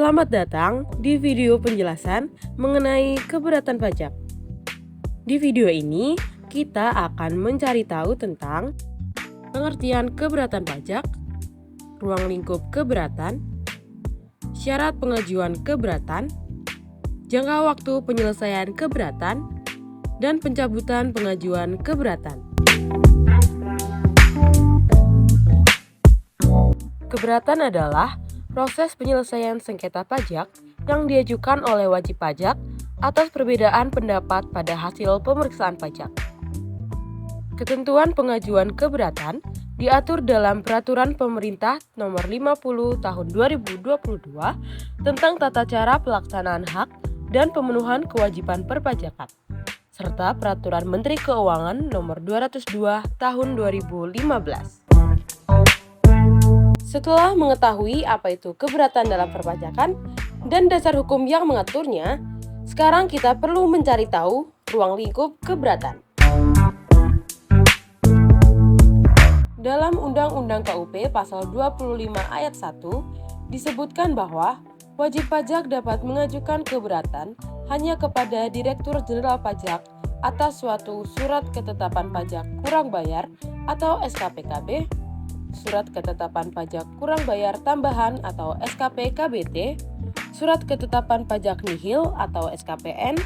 Selamat datang di video penjelasan mengenai keberatan pajak. Di video ini, kita akan mencari tahu tentang pengertian keberatan pajak, ruang lingkup keberatan, syarat pengajuan keberatan, jangka waktu penyelesaian keberatan, dan pencabutan pengajuan keberatan. Keberatan adalah proses penyelesaian sengketa pajak yang diajukan oleh wajib pajak atas perbedaan pendapat pada hasil pemeriksaan pajak. Ketentuan pengajuan keberatan diatur dalam Peraturan Pemerintah Nomor 50 Tahun 2022 tentang tata cara pelaksanaan hak dan pemenuhan kewajiban perpajakan, serta Peraturan Menteri Keuangan Nomor 202 Tahun 2015. Setelah mengetahui apa itu keberatan dalam perpajakan dan dasar hukum yang mengaturnya, sekarang kita perlu mencari tahu ruang lingkup keberatan. Dalam Undang-Undang KUP Pasal 25 Ayat 1 disebutkan bahwa wajib pajak dapat mengajukan keberatan hanya kepada Direktur Jenderal Pajak atas suatu surat ketetapan pajak kurang bayar atau SKPKB, surat ketetapan pajak kurang bayar tambahan atau SKP KBT, surat ketetapan pajak nihil atau SKPN,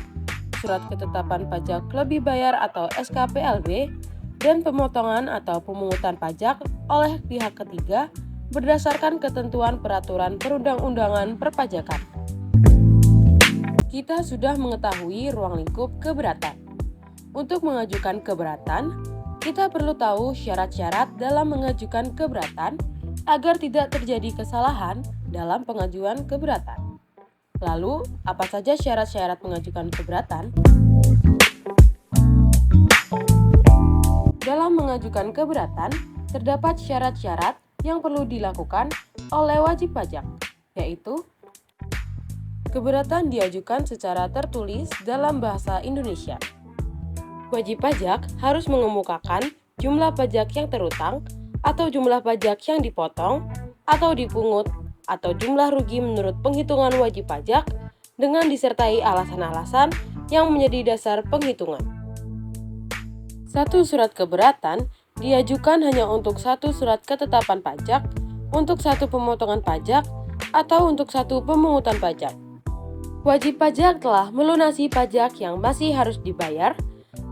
surat ketetapan pajak lebih bayar atau SKPLB, dan pemotongan atau pemungutan pajak oleh pihak ketiga berdasarkan ketentuan peraturan perundang-undangan perpajakan. Kita sudah mengetahui ruang lingkup keberatan. Untuk mengajukan keberatan, kita perlu tahu syarat-syarat dalam mengajukan keberatan agar tidak terjadi kesalahan dalam pengajuan keberatan. Lalu, apa saja syarat-syarat mengajukan keberatan? Dalam mengajukan keberatan, terdapat syarat-syarat yang perlu dilakukan oleh wajib pajak, yaitu keberatan diajukan secara tertulis dalam bahasa Indonesia. Wajib pajak harus mengemukakan jumlah pajak yang terutang atau jumlah pajak yang dipotong atau dipungut atau jumlah rugi menurut penghitungan wajib pajak dengan disertai alasan-alasan yang menjadi dasar penghitungan. Satu surat keberatan diajukan hanya untuk satu surat ketetapan pajak, untuk satu pemotongan pajak, atau untuk satu pemungutan pajak. Wajib pajak telah melunasi pajak yang masih harus dibayar,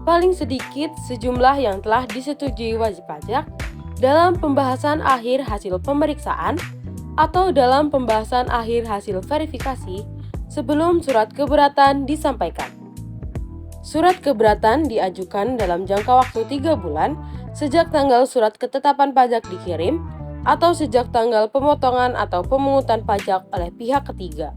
paling sedikit sejumlah yang telah disetujui wajib pajak dalam pembahasan akhir hasil pemeriksaan atau dalam pembahasan akhir hasil verifikasi sebelum surat keberatan disampaikan. Surat keberatan diajukan dalam jangka waktu 3 bulan sejak tanggal surat ketetapan pajak dikirim atau sejak tanggal pemotongan atau pemungutan pajak oleh pihak ketiga,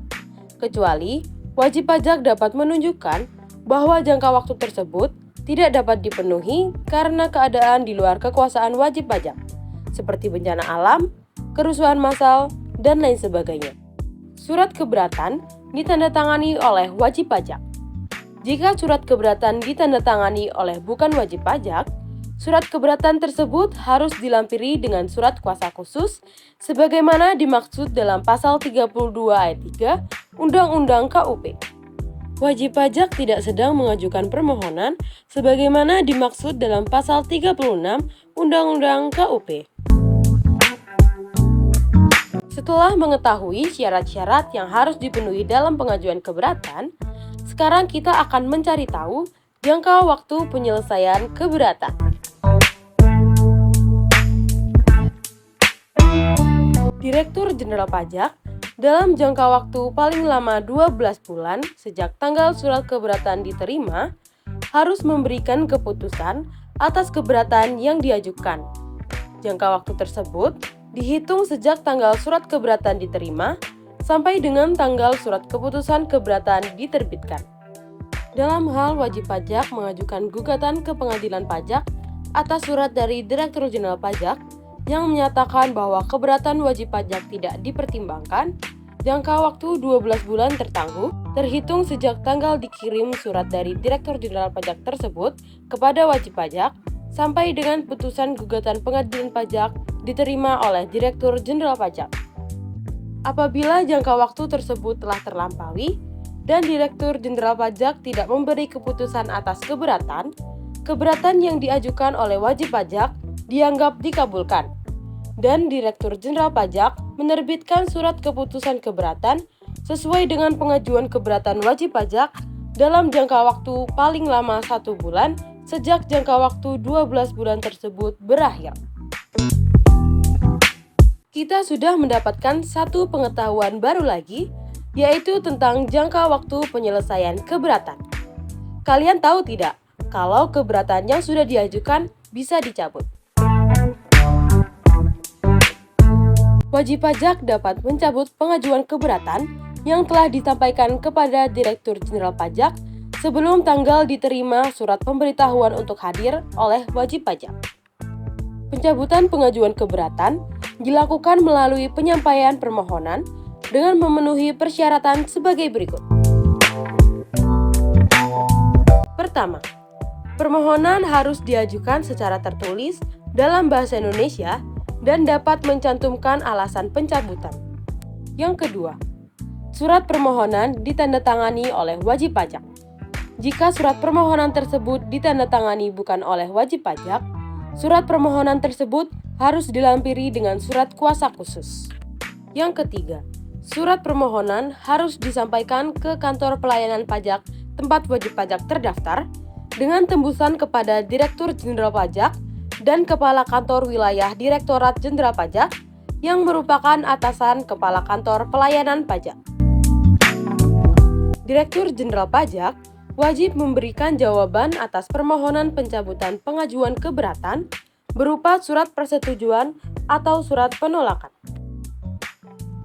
kecuali wajib pajak dapat menunjukkan bahwa jangka waktu tersebut tidak dapat dipenuhi karena keadaan di luar kekuasaan wajib pajak, seperti bencana alam, kerusuhan massal, dan lain sebagainya. Surat keberatan ditandatangani oleh wajib pajak. Jika surat keberatan ditandatangani oleh bukan wajib pajak, surat keberatan tersebut harus dilampiri dengan surat kuasa khusus sebagaimana dimaksud dalam pasal 32 ayat 3 Undang-Undang KUP. Wajib pajak tidak sedang mengajukan permohonan sebagaimana dimaksud dalam pasal 36 Undang-Undang KUP. Setelah mengetahui syarat-syarat yang harus dipenuhi dalam pengajuan keberatan, sekarang kita akan mencari tahu jangka waktu penyelesaian keberatan. Direktur Jenderal Pajak dalam jangka waktu paling lama 12 bulan sejak tanggal surat keberatan diterima, harus memberikan keputusan atas keberatan yang diajukan. Jangka waktu tersebut dihitung sejak tanggal surat keberatan diterima sampai dengan tanggal surat keputusan keberatan diterbitkan. Dalam hal wajib pajak mengajukan gugatan ke pengadilan pajak atas surat dari Direktur Jenderal Pajak yang menyatakan bahwa keberatan wajib pajak tidak dipertimbangkan, jangka waktu 12 bulan tertangguh terhitung sejak tanggal dikirim surat dari Direktur Jenderal Pajak tersebut kepada wajib pajak sampai dengan putusan gugatan pengadilan pajak diterima oleh Direktur Jenderal Pajak. Apabila jangka waktu tersebut telah terlampaui dan Direktur Jenderal Pajak tidak memberi keputusan atas keberatan, keberatan yang diajukan oleh wajib pajak dianggap dikabulkan. Dan Direktur Jenderal Pajak menerbitkan surat keputusan keberatan sesuai dengan pengajuan keberatan wajib pajak dalam jangka waktu paling lama 1 bulan sejak jangka waktu 12 bulan tersebut berakhir. Kita sudah mendapatkan satu pengetahuan baru lagi, yaitu tentang jangka waktu penyelesaian keberatan. Kalian tahu tidak, kalau keberatan yang sudah diajukan bisa dicabut? Wajib pajak dapat mencabut pengajuan keberatan yang telah disampaikan kepada Direktur Jenderal Pajak sebelum tanggal diterima surat pemberitahuan untuk hadir oleh wajib pajak. Pencabutan pengajuan keberatan dilakukan melalui penyampaian permohonan dengan memenuhi persyaratan sebagai berikut. Pertama, permohonan harus diajukan secara tertulis dalam bahasa Indonesia dan dapat mencantumkan alasan pencabutan. Yang kedua, surat permohonan ditandatangani oleh wajib pajak. Jika surat permohonan tersebut ditandatangani bukan oleh wajib pajak, surat permohonan tersebut harus dilampiri dengan surat kuasa khusus. Yang ketiga, surat permohonan harus disampaikan ke kantor pelayanan pajak tempat wajib pajak terdaftar dengan tembusan kepada Direktur Jenderal Pajak dan Kepala Kantor Wilayah Direktorat Jenderal Pajak yang merupakan atasan Kepala Kantor Pelayanan Pajak. Direktur Jenderal Pajak wajib memberikan jawaban atas permohonan pencabutan pengajuan keberatan berupa surat persetujuan atau surat penolakan.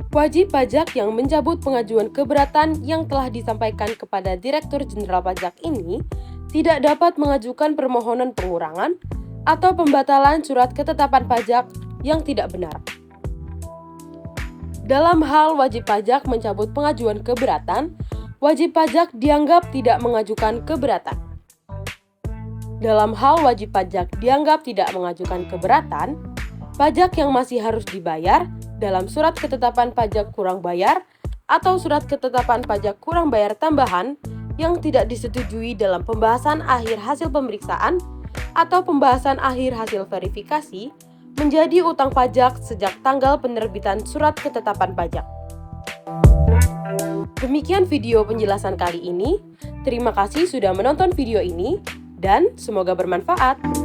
Wajib pajak yang mencabut pengajuan keberatan yang telah disampaikan kepada Direktur Jenderal Pajak ini tidak dapat mengajukan permohonan pengurangan atau pembatalan surat ketetapan pajak yang tidak benar. Dalam hal wajib pajak mencabut pengajuan keberatan, wajib pajak dianggap tidak mengajukan keberatan. Dalam hal wajib pajak dianggap tidak mengajukan keberatan, pajak yang masih harus dibayar dalam surat ketetapan pajak kurang bayar atau surat ketetapan pajak kurang bayar tambahan yang tidak disetujui dalam pembahasan akhir hasil pemeriksaan atau pembahasan akhir hasil verifikasi menjadi utang pajak sejak tanggal penerbitan surat ketetapan pajak. Demikian video penjelasan kali ini. Terima kasih sudah menonton video ini dan semoga bermanfaat.